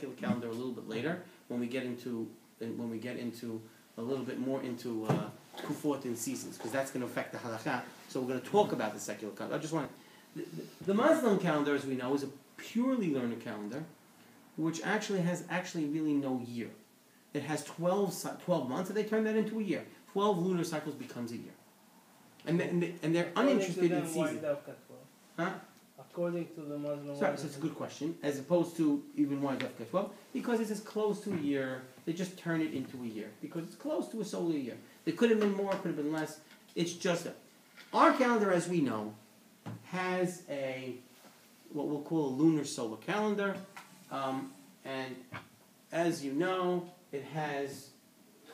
secular calendar a little bit later when we get into a little bit more into Kufot and seasons, because that's going to affect the halakha. So we're going to talk about the secular calendar. I just want the Muslim calendar, as we know, is a purely lunar calendar, which actually has really no year. It has 12 months, and they turn that into a year. 12 lunar cycles becomes a year. And they're uninterested in season. Huh? According to the Muslim. So it's a good question. As opposed to even why Dafka 12, because it's as close to a year, they just turn it into a year. Because it's close to a solar year. There could have been more, could have been less. It's just our calendar, as we know, has what we'll call a lunar solar calendar. And as you know, it has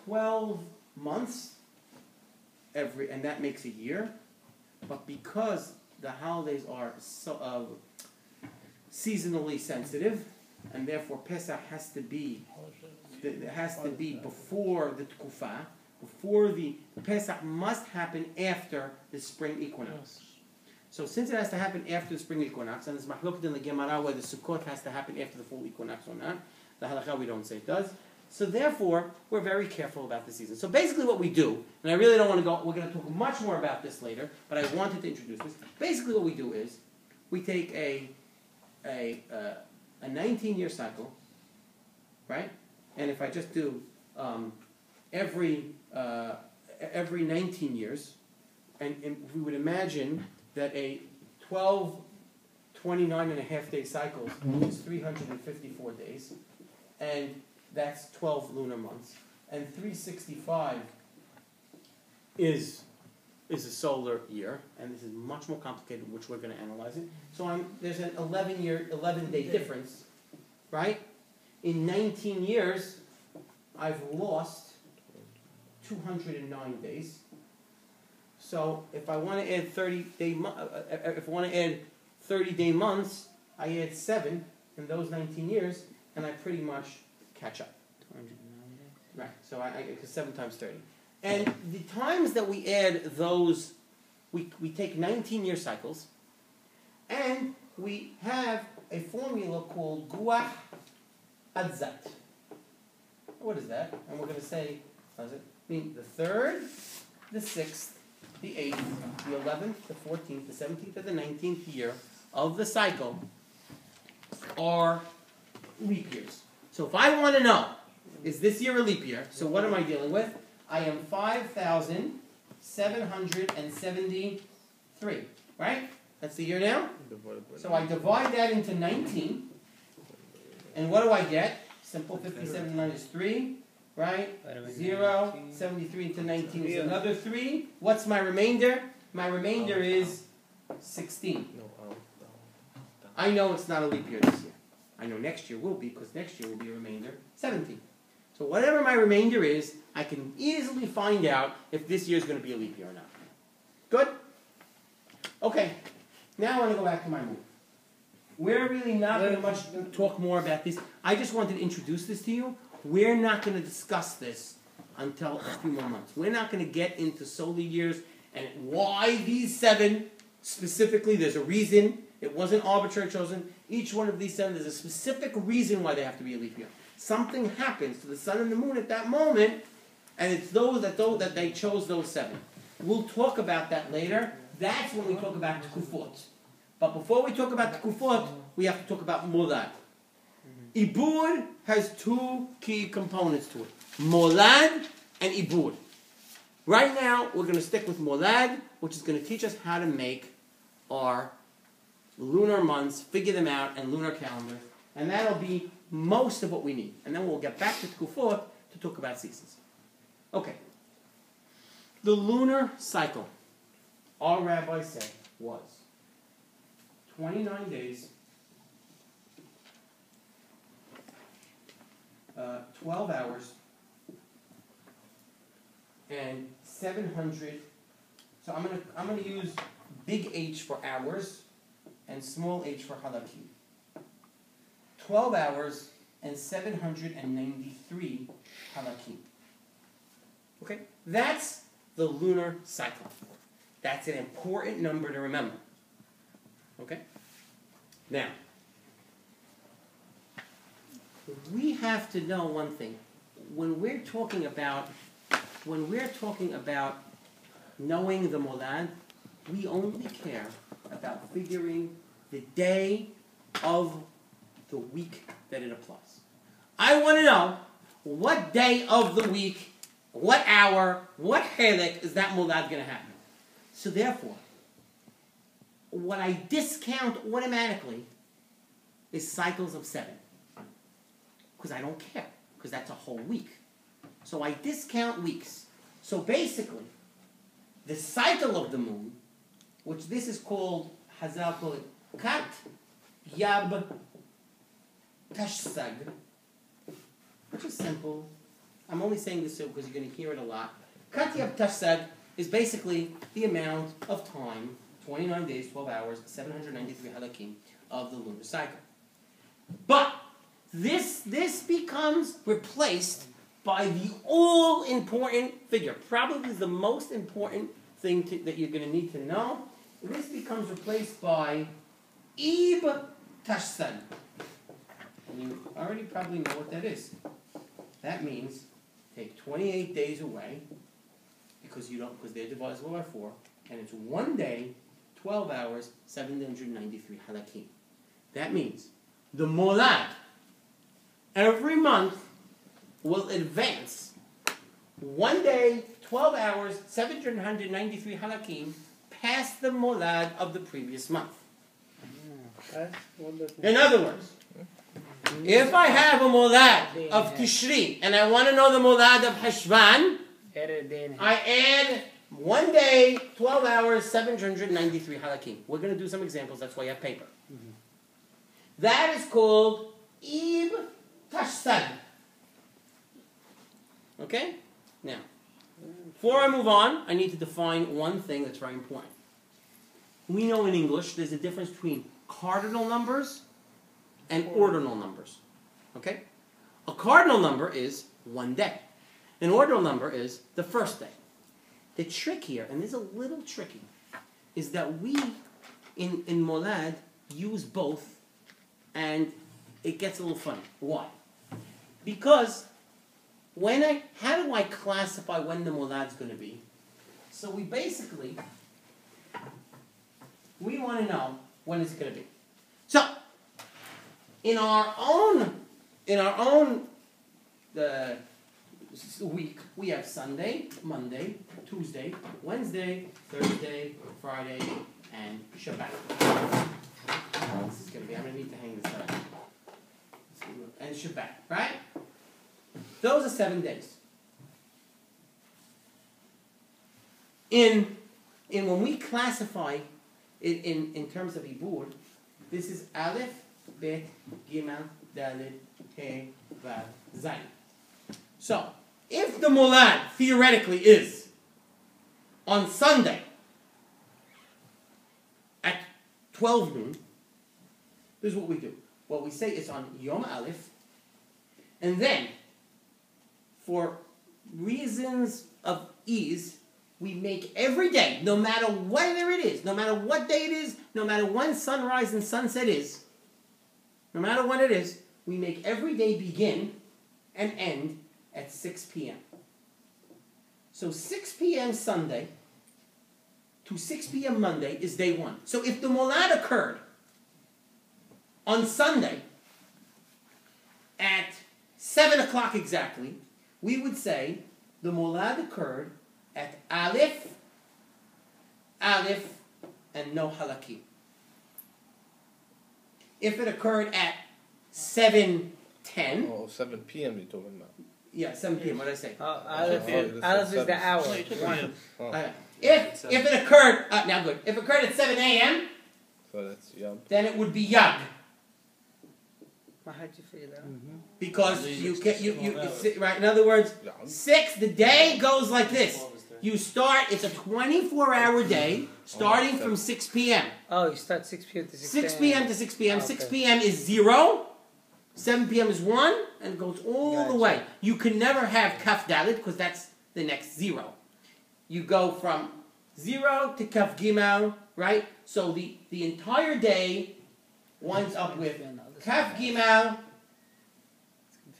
12 months and that makes a year. But because the holidays are so seasonally sensitive, and therefore Pesach has to be before the Tkufa, before the Pesach must happen after the spring equinox. So since it has to happen after the spring equinox, and there's mahloket in the Gemara whether Sukkot has to happen after the full equinox or not, the halakha we don't say it does. So therefore, we're very careful about the season. So basically what we do, and I really don't want to go, we're going to talk much more about this later, but I wanted to introduce this. Basically what we do is, we take a 19-year cycle, right? And if I just do every 19 years, and we would imagine that a 29 and a half day cycle is 354 days, and that's 12 lunar months, and 365 is a solar year, and this is much more complicated, which we're going to analyze it. So there's an 11-day difference, right? In 19 years, I've lost 209 days. So if I want to add 30-day months, I add 7 in those 19 years, and I pretty much catch up. 209 days. Right. So I 7 times 30. And the times that we add those, we take 19-year cycles, and we have a formula called Guah Adzat. What is that? And we're going to say, what does it mean? The 3rd, the 6th, the 8th, the 11th, the 14th, the 17th, and the 19th year of the cycle are leap years. So if I want to know, is this year a leap year? So what am I dealing with? I am 5,773, right? That's the year now? So I divide that into 19, and what do I get? Simple, 57 minus 3, right? 0, 73 into 19 is another 3. What's my remainder? My remainder is 16. I know it's not a leap year this year. I know next year will be, because next year will be a remainder 17. So whatever my remainder is, I can easily find out if this year is going to be a leap year or not. Good? Okay. Now I want to go back to my move. We're really not going to much talk more about this. I just wanted to introduce this to you. We're not going to discuss this until a few more months. We're not going to get into solar years and why these 7 specifically. There's a reason. It wasn't arbitrarily chosen. Each one of these 7, there's a specific reason why they have to be a leap year. Something happens to the sun and the moon at that moment, and it's those that they chose those 7. We'll talk about that later. That's when we talk about Tkufot. But before we talk about Tkufot, we have to talk about Molad. Ibur has 2 key components to it. Molad and Ibur. Right now, we're going to stick with Molad, which is going to teach us how to make our lunar months, figure them out, and lunar calendar. And that'll be most of what we need. And then we'll get back to Tkufot to talk about seasons. Okay. The lunar cycle, our rabbis said, was 29 days, 12 hours, and 700. So I'm gonna use big H for hours and small h for halakim. 12 hours and 793 halakim. Okay? That's the lunar cycle. That's an important number to remember. Okay? Now, we have to know one thing. When we're talking about knowing the molad, we only care about figuring the day of the week that it applies. I want to know what day of the week, what hour, what halak is that molad going to happen. So therefore, what I discount automatically is cycles of 7. Because I don't care, because that's a whole week. So I discount weeks. So basically, the cycle of the moon, which this is called, Hazal call it, Kat Yab Tashsag, which is simple. I'm only saying this because you're going to hear it a lot. Kat Yab Tashsag is basically the amount of time, 29 days, 12 hours, 793 halakim of the lunar cycle. But this becomes replaced by the all-important figure, probably the most important thing that you're going to need to know. This becomes replaced by Ib Tashsan. And you already probably know what that is. That means take 28 days away, because they're divisible by 4, and it's 1 day, 12 hours, 793 halakim. That means the molad every month will advance 1 day, 12 hours, 793 halakim past the molad of the previous month. In other words, if I have a molad of Tishri and I want to know the molad of Heshvan, I add 1 day, 12 hours, 793 halakim. We're going to do some examples, that's why you have paper. That is called Ib Tashsad. Okay? Now, before I move on, I need to define one thing that's very important. We know in English there's a difference between cardinal numbers and ordinal numbers. Okay? A cardinal number is 1 day. An ordinal number is the first day. The trick here, and this is a little tricky, is that we, in molad, use both, and it gets a little funny. Why? Because how do I classify when the molad's going to be? So we want to know when it's going to be. So, in our own week, we have Sunday, Monday, Tuesday, Wednesday, Thursday, Friday, and Shabbat. This is going to be, I'm going to need to hang this up. And Shabbat, right? Those are 7 days. When we classify it in terms of Haibbur, this is Aleph, Bet, Gimel, Dalet, He, Vav, Zayin. So, if the molad theoretically is on Sunday at 12 noon, this is what we do. Well, we say it's on Yom Aleph, and then, for reasons of ease, we make every day, no matter whether it is, no matter what day it is, no matter when sunrise and sunset is, no matter when it is, we make every day begin and end at 6 p.m. So 6 p.m. Sunday to 6 p.m. Monday is day 1. So if the molad occurred on Sunday at 7 o'clock exactly, we would say the molad occurred at Aleph, and no halakim. If it occurred at 7:10... Oh, 7 p.m. you're talking about. Yeah, 7 p.m. What did I say? Aleph is the hour. If it occurred... now good. If it occurred at 7 a.m., so that's Yab. Then it would be Yag. How'd you figure that? Because right. In other words, 6. The day goes like this. You start. It's a 24-hour day, starting from 6 p.m. Oh, you start 6 p.m. to 6 6 p.m. to 6 p.m. 6 p.m. is 0. 7 p.m. is 1, and it goes all the way. You can never have Kaf Dalet because that's the next 0. You go from 0 to Kaf Gimel, right? So the entire day winds up with Kaf Gimel,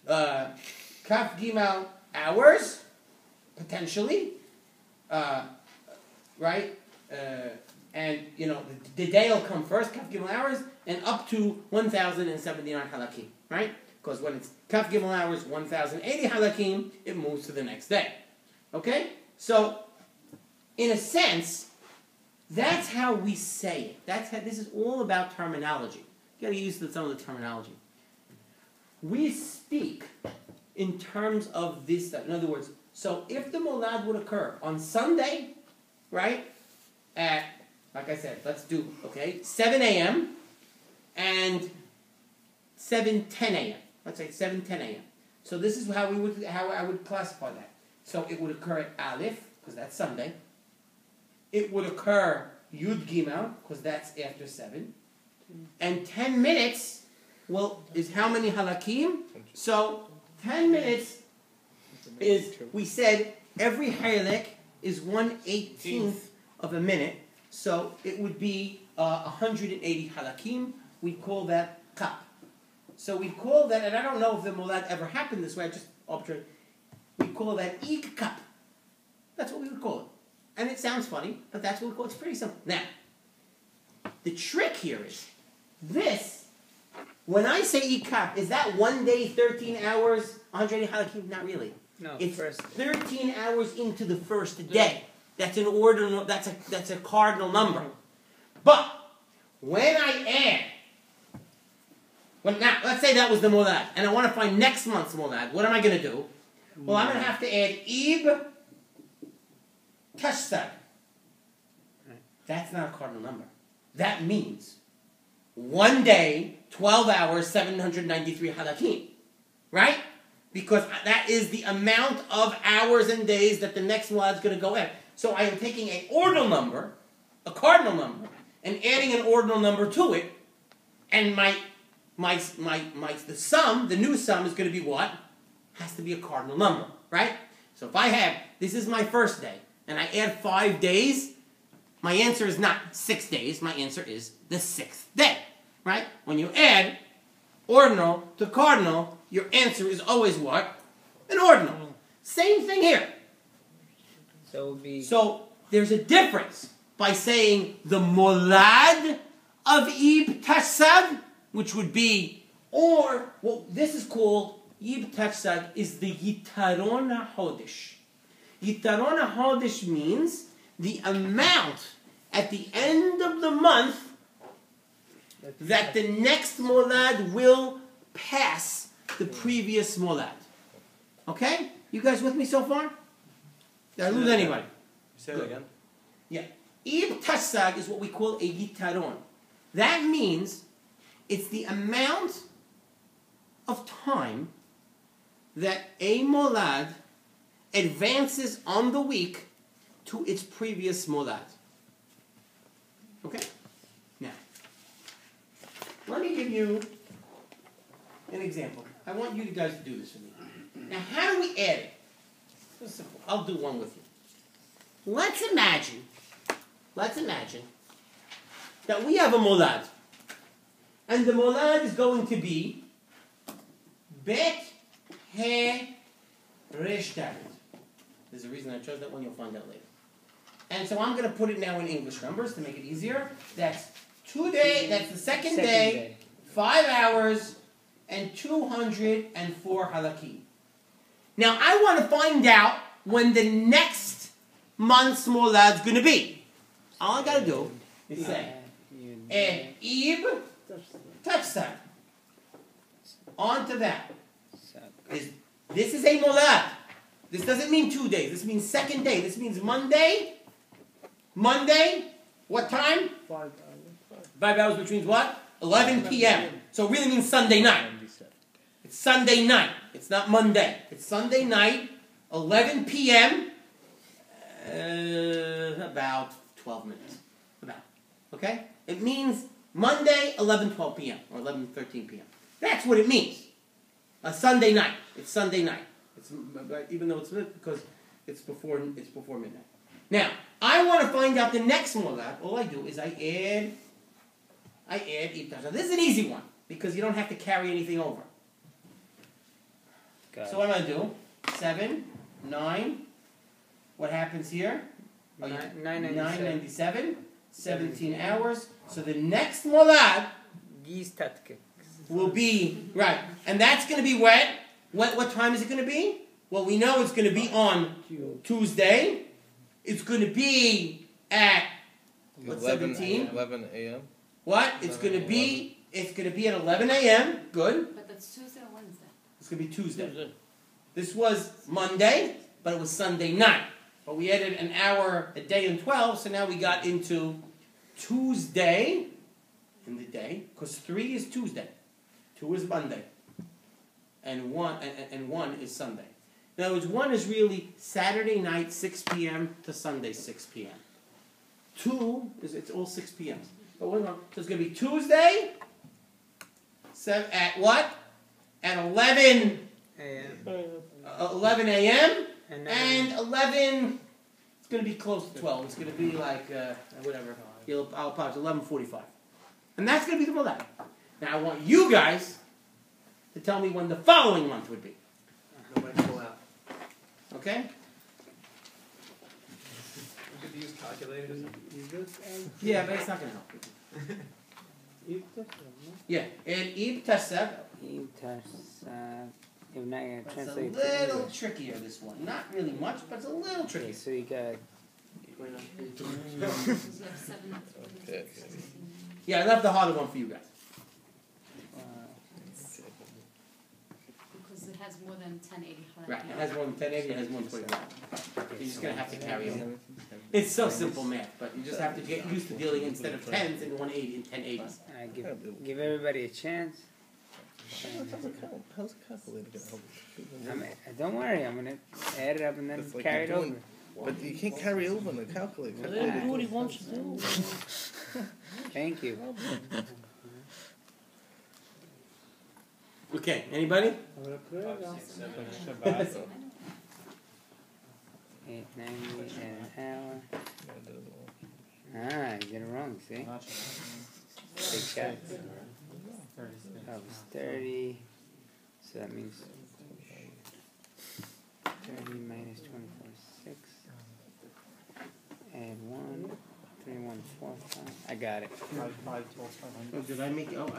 Kaf Gimel hours, potentially, right? And, you know, the day will come first, Kaf Gimel hours, and up to 1,079 halakim, right? Because when it's Kaf Gimel hours, 1,080 halakim, it moves to the next day. Okay? So, in a sense, that's how we say it. This is all about terminology. You got to use some of the terminology. We speak in terms of this stuff. In other words, so if the molad would occur on Sunday, right, at, like I said, let's do, 7 a.m. and 7:10 a.m. Let's say 7:10 a.m. So this is how I would classify that. So it would occur at Aleph, because that's Sunday. It would occur Yud Gimel, because that's after 7. And 10 minutes, is how many halakim? So 10 minutes is, we said, every halak is 1/18 of a minute. So it would be 180 halakim. We call that kap. So we call that, and I don't know if the molad ever happened this way, I just arbitrary. We call that ik kap. That's what we would call it. And it sounds funny, but that's what we call it. It's pretty simple. Now, the trick here is, this, when I say ik kap, is that 1 day, 13 hours, 180 halakim? Not really. No, it's first 13 hours into the first day. That's an ordinal. That's a cardinal number. But when I add, now let's say that was the molad, and I want to find next month's molad. What am I going to do? Well, I'm going to have to add ib tashsad. That's not a cardinal number. That means 1 day, 12 hours, 793 halakim, right? Because that is the amount of hours and days that the next molad is going to go in. So I am taking an ordinal number, a cardinal number, and adding an ordinal number to it, and the sum, the new sum, is going to be what? Has to be a cardinal number, right? So if I have, this is my first day, and I add 5 days, my answer is not 6 days, my answer is the 6th day, right? When you add ordinal to cardinal, your answer is always what? An ordinal. Same thing here. So there's a difference by saying the molad of Ib Tashsad, which would be, or what this is called, Ib Tashsad, is the Yitaron HaHodesh. Yitaron HaHodesh means the amount at the end of the month that the next molad will pass the previous molad. Okay? You guys with me so far? Did I lose anybody? Say that again. Yeah. Ib Tashsad is what we call a Yitaron. That means it's the amount of time that a molad advances on the week to its previous molad. Okay? Now, let me give you an example. I want you guys to do this with me. Now, how do we add it? It's simple. I'll do one with you. Let's imagine that we have a molad. And the molad is going to be Bet He Resh Dalet. There's a reason I chose that one, you'll find out later. And so I'm going to put it now in English numbers to make it easier. That's the second day, 5 hours, and 204 halakim. Now I want to find out when the next month's molad is going to be. All I got to do is say, Ib Tashsad. On to that. This is a molad. This doesn't mean 2 days. This means second day. This means Monday. What time? 5 hours, which means what? 11 p.m. So it really means Sunday night. It's Sunday night. It's not Monday. It's Sunday night, 11 p.m. About 12 minutes. Okay? It means Monday, 11:12 p.m. or 11:13 p.m. That's what it means. A Sunday night. It's Sunday night. Even though it's because it's before midnight. Now, I want to find out the next molad. All I do is I add Ib Tashsad. This is an easy one because you don't have to carry anything over. So what am I going to do? 7, 9. What happens here? 997. 17 hours. So the next molad will be, right, and that's going to be when? What time is it going to be? Well, we know it's going to be on Tuesday. It's going to be at, what, 17? 11 a.m. What? It's going to be at 11 a.m. Good. But that's Tuesday or Wednesday? It's going to be Tuesday. This was Monday, but it was Sunday night. But we added an hour a day and 12, so now we got into Tuesday in the day, because 3 is Tuesday, 2 is Monday, and 1 is Sunday. In other words, 1 is really Saturday night 6 p.m. to Sunday 6 p.m. 2 is it's all 6 p.m. But so it's going to be Tuesday at what? At 11 a.m. And 11. It's going to be close to 12. It's going to be like whatever. I'll pause 11:45, and that's going to be the molad. Now I want you guys to tell me when the following month would be. Nobody pull out. Okay? We could use calculators. Yeah, but it's not going to help. Yeah, and Ib Tasev. It's a little trickier, this one. Not really much, but it's a little tricky. Okay, so you got... Yeah, I left the harder one for you guys. Because it has more than 1080. Right, it has more than 1080, it has more than 21. You're just going to have to carry over. It's so simple math, but you just have to get used to dealing instead of 10s in 180 in 1080s. Give everybody a chance. How's a calculator going to help you? Don't worry, I'm going to add it up and then carry it over. But you can't carry over the calculator. Let him do what he wants to do. Thank you. Okay, anybody? 890 an hour. Ah, you get it wrong, see? Big shot. That was 30. So that means 30 minus 24 is 6. Add 1. 3, 1, 4, 5. I got it. Oh, did I make it? Oh,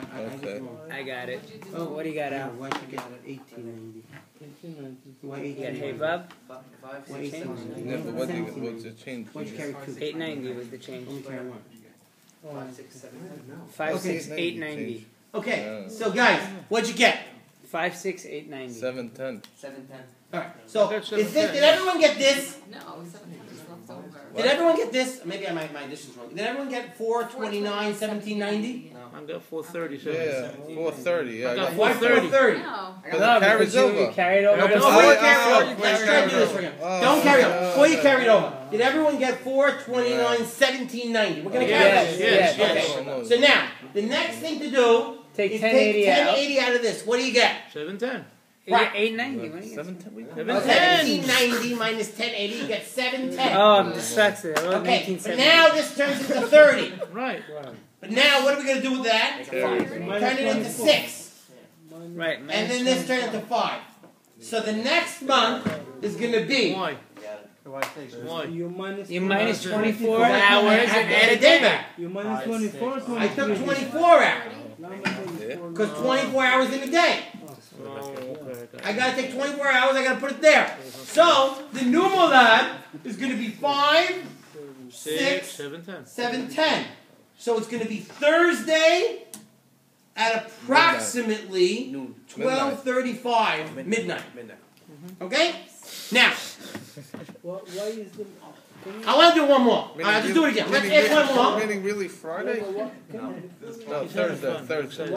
I got it. Oh, what do you got out? Why'd you get 1890? Why You got 1890? Haibbur? Why 1890? Yeah, but what's the change? Why'd you carry 2? 890 was the change. Only carry 1. 5, 6, 7. 5, 6, 890. Okay, so guys, what'd you get? 5, 6, 890. 710. 710. Alright, so did everyone get this? No, 700 is left over. Did everyone get this? Maybe my addition's wrong. Did everyone get 429, 1790? I got 430. Yeah, 430. Yeah, I got Why 430. 430? No. Because it carries over. You carried over. No, before you carry over. Let's try to do this for you. Don't carry over. Before you carry it over. Did everyone get 429, 1790? We're going to carry that. Yes. Okay. So now, the next thing to do Take is 1080 take out. 1080 out of this. What do you get? 710. Right. 890. What do you get? 1790 minus 1080, you get 710. Oh, I'm dyslexic. I wrote Okay, but 1970. now this turns into 30. Right. But now, what are we going to do with that? Carry. Turn it into 6. Right, And then this turns into 5. So the next month is going to be... Why? Why? You minus 24 I hours have and to add add a day back. You minus 24, I took 24 out. Because 24 hours in a day. Oh, okay. I got to take 24 hours, I got to put it there. So, the new molad is going to be 5, 6, 710. 7:10. So it's going to be Thursday at approximately 12:35 midnight. Okay? Now, why is the... I want to do one more. Just do it again. Let's add one more. Meaning really Friday? No, Thursday.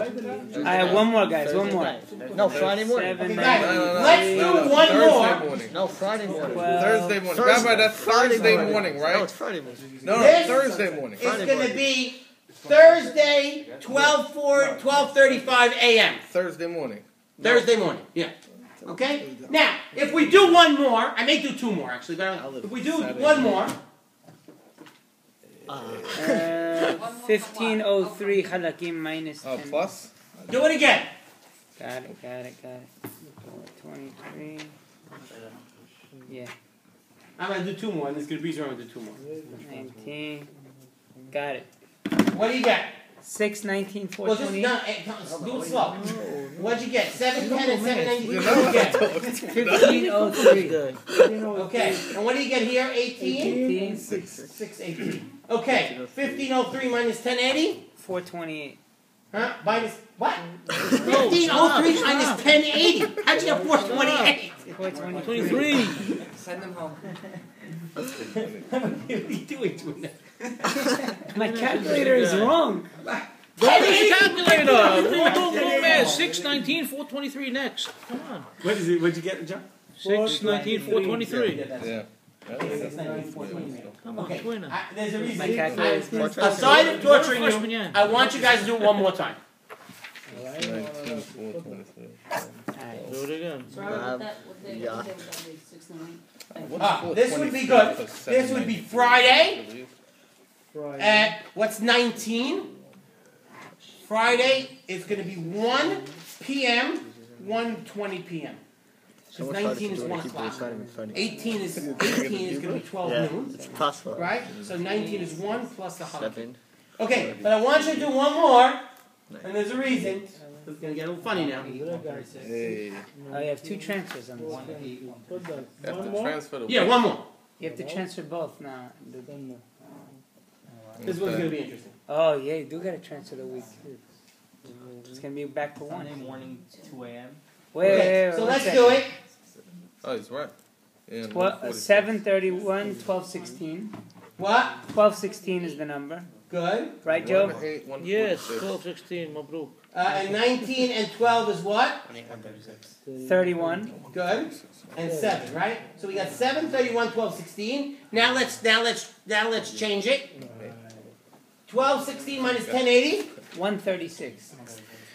I have one more, guys. One more. No, Friday morning. 7, Okay, 9, guys, let's do one Thursday more. morning. No, Friday morning. 12. Thursday morning. Rabbi, that's Thursday morning, No, right? it's Friday morning. No, This Thursday morning. It's going to be Thursday, 12:35 a.m. Thursday morning. Thursday morning. Yeah. Okay? Now, if we do one more, I may do 2 more actually, but if we do one more, 1503 halakim minus 10. Plus? do it again. Got it. 20, 3. Yeah. I'm gonna do 2 more, and this gonna be easier. I'm gonna do 2 more. 19. Got it. What do you get? 6, 19, 4, Well, just 20. do it slow. What'd you get? 7, 10, and 7, 93. What did you get? 1503. Okay. And what do you get here? 18? 18. 618. Okay. 1503 minus 1080? 428. Huh? Minus what? 1503 minus 1080. How'd you get 428? 423. Send them home. What are you doing to it? My calculator is wrong. Calculator. We'll man. 6, 19, 423 next. Come on. What is it? What'd you get, John? 6, 19, 423. Yeah. Come on, Okay. twinner. There's a reason. My calculator is wrong. Aside of torturing Freshman, you, yeah. I want you guys to do it one more time. 19, 423. Do it again. So what day would that be? 6 and 8? This would be good. This would be Friday at, what's 19? Friday is going to be 1 p.m., 1:20 p.m. Because 19 is 1 o'clock. 18 is going to be 12 noon. It's possible. Right? So 19 is 1 plus the holiday. 7. Okay, but I want you to do one more, and there's a reason. It's going to get a little funny now. Hey. Oh, you have 2 transfers on this one. You have to transfer the Yeah, one more. You have to transfer both now. This one's going to be interesting. Oh, yeah, you do got to transfer the week. It's going to be back to 1. morning, 2 a.m. Okay, so let's do it. Oh, he's right. Yeah, 731, 1216. What? 1216 is the number. Good. Right, Joe? Yes, 12, 16, Mabruk. And 19 and 12 is what? 31. Good. And 7, right? So we got 7, 31, 12, 16. Now let's change it. 12, 16 minus 1080. 136.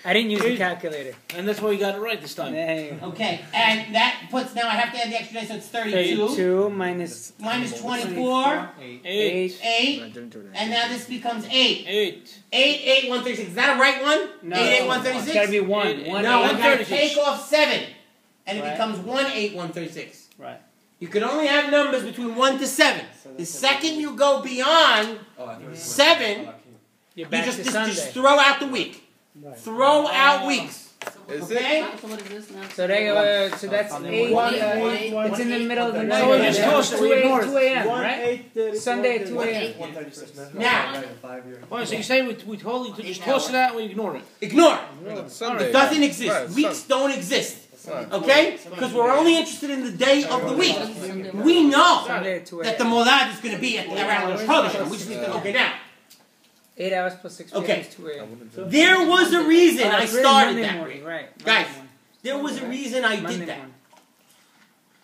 I didn't use the calculator. And that's why you got it right this time. There you go. Okay, and that puts, now I have to add the extra day, so it's 32. 32 minus 24. 8. 8. And now this becomes 8. 8. 8, 136. Is that a right one? No. 8, 136? It's got to be 1. 1 No, 8. I got to take off 7. And it Right. becomes 1, 8, 136. Right. You can only have numbers between 1 to 7. The second you go beyond 7, You're you back to Sunday. just throw out the week. Throw out weeks. Is Okay? So what is this now? So that's 8. It's in the middle of the night. So we just toss it, we ignore it. 2 a.m., right? Sunday at 2 a.m. Now, Oh, so you say we totally just toss it out and we ignore it. ignore it. Sunday. It doesn't exist. Right, Weeks don't exist. Right. Okay? Because we're only interested in the day of the week. We know Sunday at 2 that the a.m. molad is going to be around the Chodesh. We just need to, okay, now. 8 hours plus 6 p.m. Okay. is 2 a.m. There was a reason I It's really started Monday that morning, way. right? Monday Guys, morning. there was a reason I Monday did that. morning.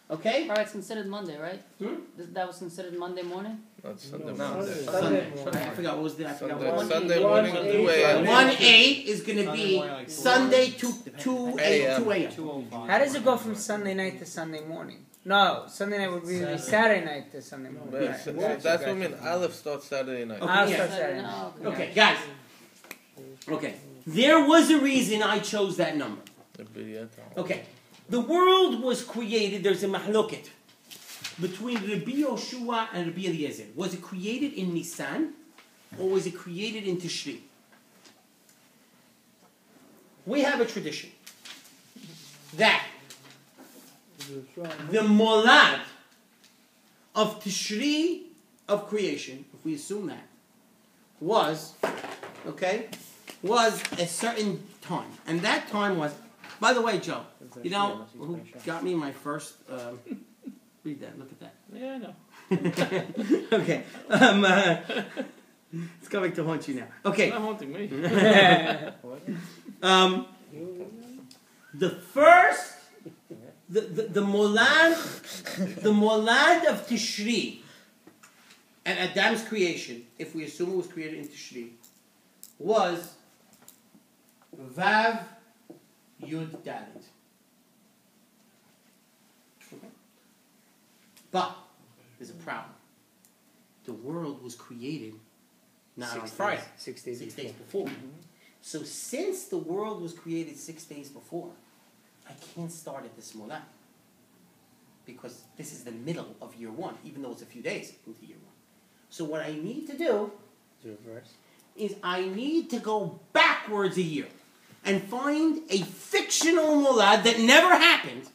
Okay? Alright, it's considered Monday, right? Hmm? That was considered Monday morning? Not Sunday No. morning. Sunday. I forgot what was the, I forgot what was Sunday morning, 2 a.m. 1-8 is going to be Sunday to 2 a.m. How does it go from Sunday night to Sunday morning? No, Sunday night would be Saturday night to Sunday morning. But Right. so that's what I mean. Aleph starts Saturday night. I'll Yeah. start Saturday night. No, okay. Okay, guys. Okay. There was a reason I chose that number. Okay. The world was created, there's a mahloket between Rabbi Yoshua and Rabbi Eliezer. Was it created in Nisan or was it created in Tishri? We have a tradition that the molad of Tishri of creation, if we assume that, was a certain time. And that time was, by the way, Joe, you know who got me my first, read that, look at that. Yeah, I know. Okay. It's coming to haunt you now. Okay. It's not haunting me. The first, the molad of Tishri, and Adam's creation, if we assume it was created in Tishri, was Vav Yud Dalet. But there's a problem. The world was created not on Friday, 6 days 6 days before. So since the world was created 6 days before, I can't start at this molad. because this is the middle of year one, even though it's a few days into year one. So what I need to do is I need to go backwards a year and find a fictional mulad that never happened,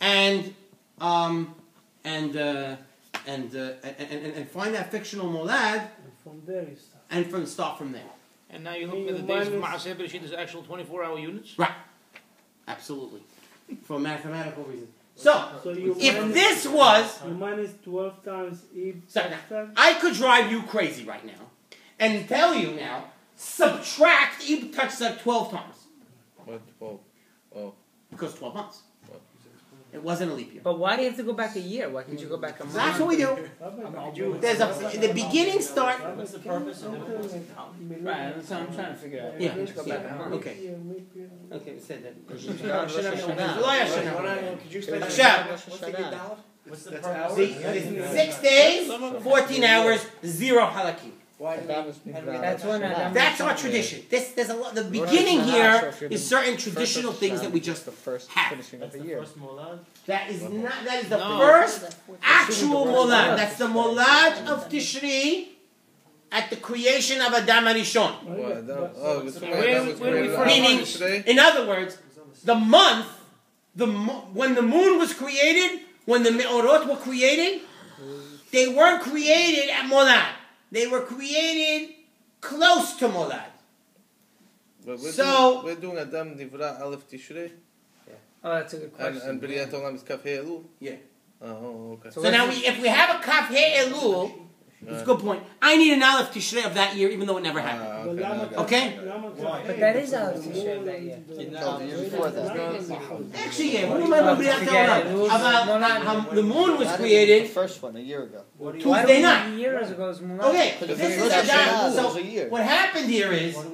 and find that fictional mulad, From there you start. and start from there. And now you look at the days of Maaseh Bereshit as actual 24-hour units? Right. Absolutely. For mathematical reasons. So you if minus, this was... you minus 12 times Ib Sorry, Tashsag. I could drive you crazy right now and tell you now, subtract Ib Tashsag 12 times. What? Oh. Because 12 months. It wasn't a leap year. But why do you have to go back a year? Why can't you go back a month? That's what we do. There's the beginning start. What's the purpose of it? Right, that's what I'm trying to figure out. Yeah. Why can't you go back a month? Okay. Okay, we said that. Could you explain What's the purpose? 6 days, 14 hours, 0 halakim. That's one. That's our tradition. There's a lot. The beginning here is certain traditional things that we just have. That's the first molad? That is not. That is the first actual molad. That's the molad of Tishri at the creation of Adam Arishon. Meaning, in other words, the month, when the moon was created, when the me'orot were created, they weren't created at molad. They were created close to molad. So we're doing Adam Nivra Aleph Tishrei. Oh, that's a good question. And B'riyat Olam is Kaf Hei Elul. Yeah. Oh, okay. So now, if we have a Kaf Hei Elul, it's a good point. I need an Aleph Tishrei of that year, even though it never happened. Okay? But that is Aleph Tishrei of that year. No, the year before that. Actually, yeah. What remember about the moon was The created first one, a year ago. Tuesday night. Years ago was Mulan. Okay, Because this the is first Adam. Shana was So a year. what happened here is, Al, by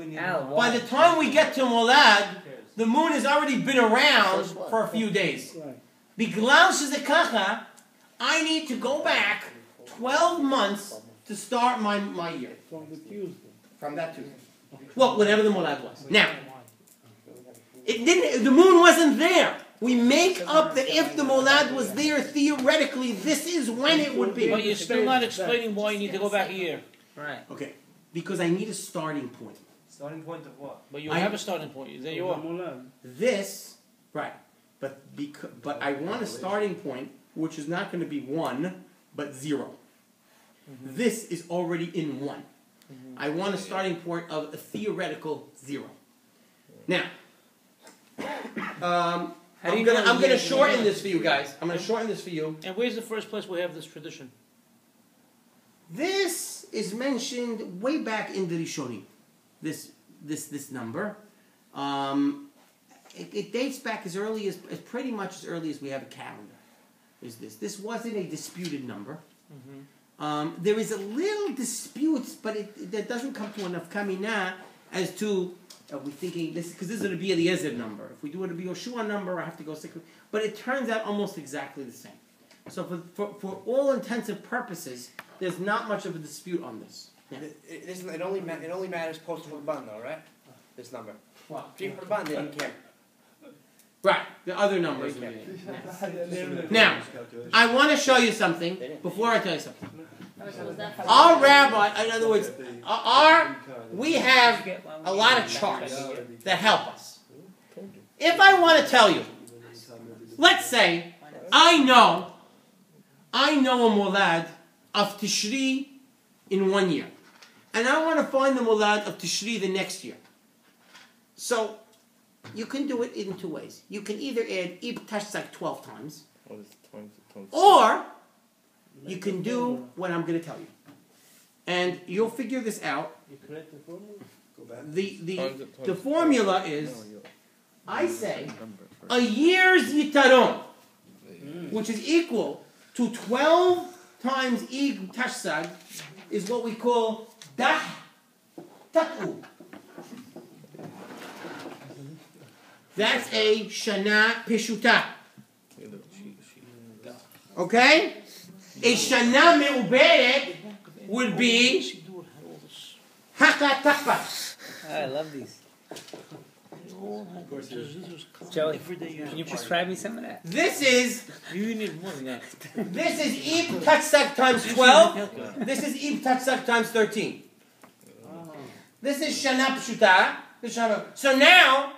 why? the time we get to Molad, the moon has already been around First one. for a few days. Right. Biglau shezekacha, I need to go back 12 months to start my year. From the Tuesday. From that Tuesday. Well, whatever the Molad was. Now, it didn't. The moon wasn't there. We make up that if the Molad was there, theoretically, this is when it would be. But you're still not explaining why you need to go back a year. Right. Okay, because I need a starting point. Starting point of what? But you have a starting point. There you are. This, right, but I want a starting point which is not going to be 1, but 0. This is already in 1. I want a starting point of a theoretical 0. Now, I'm gonna shorten this for you guys. I'm gonna shorten this for you. And where's the first place we have this tradition? This is mentioned way back in the Rishonim. This number. It dates back as early as pretty much as early as we have a calendar. Is this? This wasn't a disputed number. There is a little dispute, but it doesn't come to enough kamina as to are we thinking this because this is going to be a Eliezer number. If we do it to be a Yoshua number, I have to go 6. But it turns out almost exactly the same. So for all intents and purposes, there's not much of a dispute on this. Yeah. It only matters post Rabban though, right? This number. What? Pre Rabban they didn't care. Right, the other numbers. Now, I want to show you something before I tell you something. Our rabbi, in other words, we have a lot of charts that help us. If I want to tell you, let's say, I know a molad of Tishri in 1 year, and I want to find the molad of Tishri the next year. So, you can do it in 2 ways. You can either add Ib Tashsak 12 times, or you can do what I'm going to tell you. And you'll figure this out. The formula is, I say, a year's Yitaron, which is equal to 12 times Ib Tashsak, is what we call Dah Ta'u. That's a Shana Pishuta. Okay? A Shana Me'uberet would be Haka Takpa. I love these. Of course, Joey, can you prescribe me some of that? This is You need more than that. this is Ib Tatsak times 12. This is Ib Tatsak times 13. This is Shana Pshuta. So now,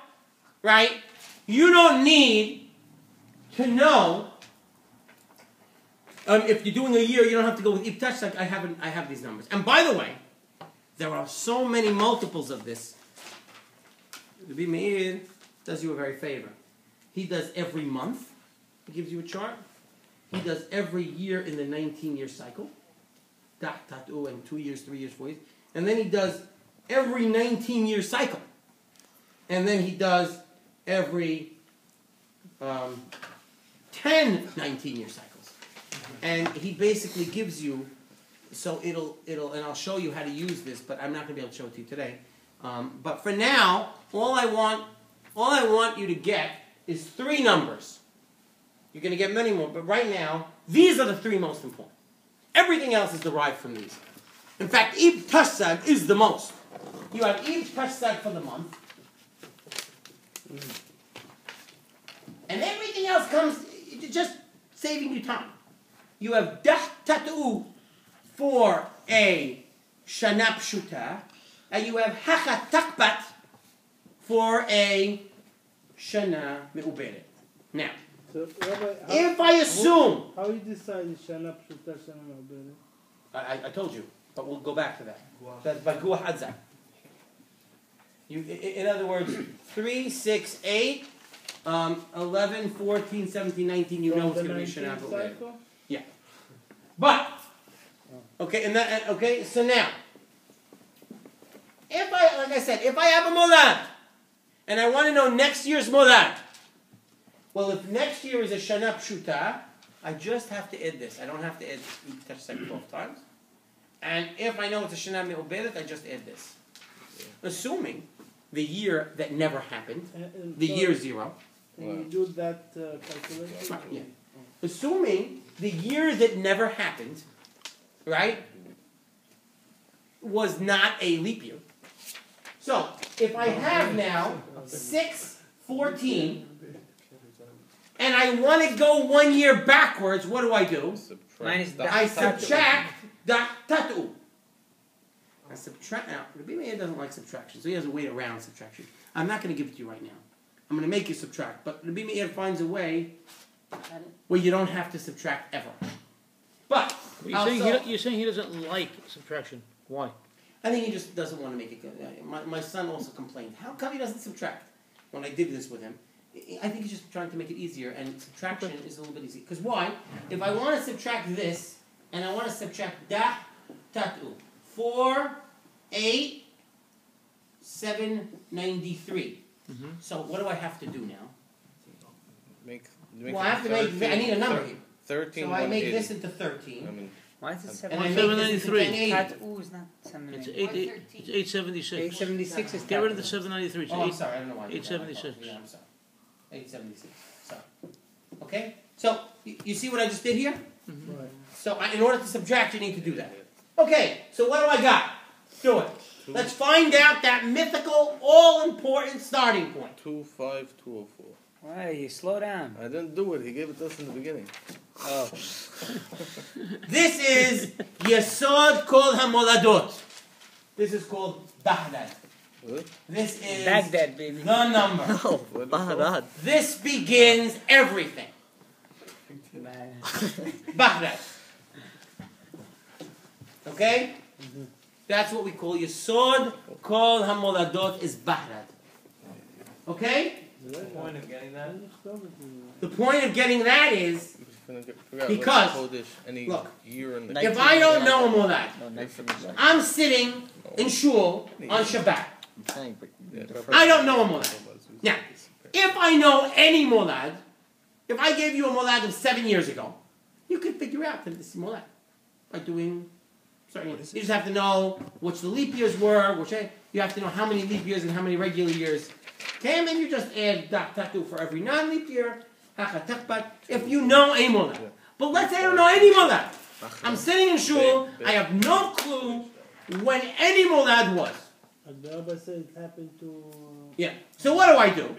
right, you don't need to know. If you're doing a year, you don't have to go with Ib Tatsak. I have these numbers. And by the way, there are so many multiples of this. Rabbi Meir does you a very favor. He does every month. He gives you a chart. He does every year in the 19-year cycle. And 2 years, 3 years, 4 years. And then he does every 19-year cycle. And then he does every 10 19-year cycles. And he basically gives you, so it'll, and I'll show you how to use this, but I'm not going to be able to show it to you today. But for now, all I want you to get is 3 numbers. You're going to get many more, but right now, these are the 3 most important. Everything else is derived from these. In fact, Ib Tashsag is the most. You have Ib Tashsag for the month. And everything else comes just saving you time. You have Dah Tatu for a Shana Pshuta, and you have Hacha Takbat for a Shana Me'uberet. Now, So, Rabbi, if I assume... How you decide Shana Pshuta, Shana Me'uberet? I told you, but we'll go back to that. That's by Guah Hadzak. In other words, 3, 6, 8, 11, 14, 17, 19, you know it's going to be Shana Me'uberet. Yeah. But, okay, so now, if I have a molad, and I want to know next year's molad, well, if next year is a Shana Pshuta, I just have to add this. I don't have to add touch second 12 times. And if I know it's a Shana Me'uberet, I just add this. Assuming the year that never happened, the year 0. Can you do that calculation? Right, yeah. Assuming the year that never happened, right, was not a leap year. So, if I have now 6/14, and I want to go 1 year backwards, what do? I subtract Tatu. I subtract. Now, Rabbi Meir doesn't like subtraction, so he has a way around subtraction. I'm not going to give it to you right now. I'm going to make you subtract, but Rabbi Meir finds a way where you don't have to subtract ever. But You're saying he doesn't like subtraction. Why? I think he just doesn't want to make it good. My son also complained. How come he doesn't subtract? When I did this with him, I think he's just trying to make it easier, and subtraction is a little bit easy. Because why? If I want to subtract this, and I want to subtract da tatu, 4, 8, 793. So what do I have to do now? Well, I have to make. I need a number here. 13. So I make this into 13. Why is it And I make this into 793. 1080. Tatu is not 793. It's 876. 876 is Get rid of the Tatu. 793. It's Oh, I'm sorry. I don't know why. 876. Yeah, I'm sorry. 876. Sorry. Okay? So, you see what I just did here? Right. So, in order to subtract, you need to do that. Okay, so what do I got? Do it. Let's find out that mythical, all-important starting point. 25204. Why? You slow down. I didn't do it. He gave it to us in the beginning. Oh. This is Yesod Kol HaMoladot. This is called Baghdad. What? This is Baghdad, baby. the number. What is it? This begins everything. Baghdad. Okay? That's what we call Yesod Kol HaMoladot is Baghdad. Okay? The point of getting that? The point of getting that is, because, look, if I don't know a molad, I'm sitting in shul on Shabbat. I don't know a molad. Now, if I know any molad, if I gave you a molad of 7 years ago, you can figure out that this is molad by doing certain. You just have to know which the leap years were, you have to know how many leap years and how many regular years. Okay, and then you just add tatu for every non-leap year. If you know a molad. But let's say I don't know any molad. I'm sitting in shul, I have no clue when any molad was. And the Rabbi said it happened to Yeah. So what do?